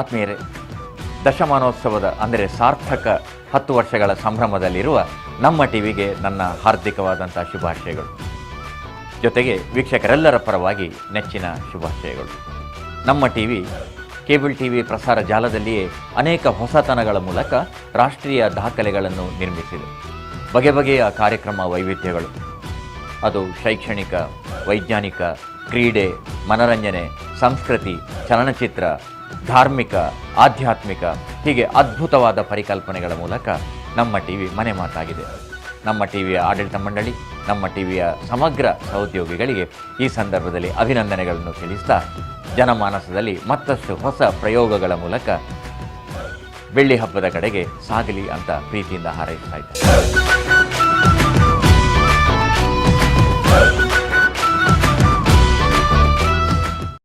ಆತ್ಮೀಯರೇ, ದಶಮಾನೋತ್ಸವದ ಅಂದರೆ ಸಾರ್ಥಕ 10 ವರ್ಷಗಳ ಸಂಭ್ರಮದಲ್ಲಿರುವ ನಮ್ಮ ಟಿವಿಗೆ ನನ್ನ ಹಾರ್ದಿಕವಾದಂಥ ಶುಭಾಶಯಗಳು. ಜೊತೆಗೆ ವೀಕ್ಷಕರೆಲ್ಲರ ಪರವಾಗಿ ನೆಚ್ಚಿನ ಶುಭಾಶಯಗಳು. ನಮ್ಮ ಟಿವಿ ಕೇಬಲ್ ಟಿವಿ ಪ್ರಸಾರ ಜಾಲದಲ್ಲಿಯೇ ಅನೇಕ ಹೊಸತನಗಳ ಮೂಲಕ ರಾಷ್ಟ್ರೀಯ ದಾಖಲೆಗಳನ್ನು ನಿರ್ಮಿಸಿದೆ. ಬಗೆ ಬಗೆಯ ಕಾರ್ಯಕ್ರಮ ವೈವಿಧ್ಯಗಳು, ಅದು ಶೈಕ್ಷಣಿಕ, ವೈಜ್ಞಾನಿಕ, ಕ್ರೀಡೆ, ಮನರಂಜನೆ, ಸಂಸ್ಕೃತಿ, ಚಲನಚಿತ್ರ, ಧಾರ್ಮಿಕ, ಆಧ್ಯಾತ್ಮಿಕ, ಹೀಗೆ ಅದ್ಭುತವಾದ ಪರಿಕಲ್ಪನೆಗಳ ಮೂಲಕ ನಮ್ಮ ಟಿವಿ ಮನೆ ಮಾತಾಗಿದೆ. ನಮ್ಮ ಟಿವಿಯ ಆಡಳಿತ ಮಂಡಳಿ, ನಮ್ಮ ಟಿವಿಯ ಸಮಗ್ರ ಸಹೋದ್ಯೋಗಿಗಳಿಗೆ ಈ ಸಂದರ್ಭದಲ್ಲಿ ಅಭಿನಂದನೆಗಳನ್ನು ತಿಳಿಸ್ತಾ, ಜನಮಾನಸದಲ್ಲಿ ಮತ್ತಷ್ಟು ಹೊಸ ಪ್ರಯೋಗಗಳ ಮೂಲಕ ಬೆಳ್ಳಿ ಹಬ್ಬದ ಕಡೆಗೆ ಸಾಗಲಿ ಅಂತ ಪ್ರೀತಿಯಿಂದ ಹಾರೈಸ್ತಾ ಇದ್ದಾರೆ.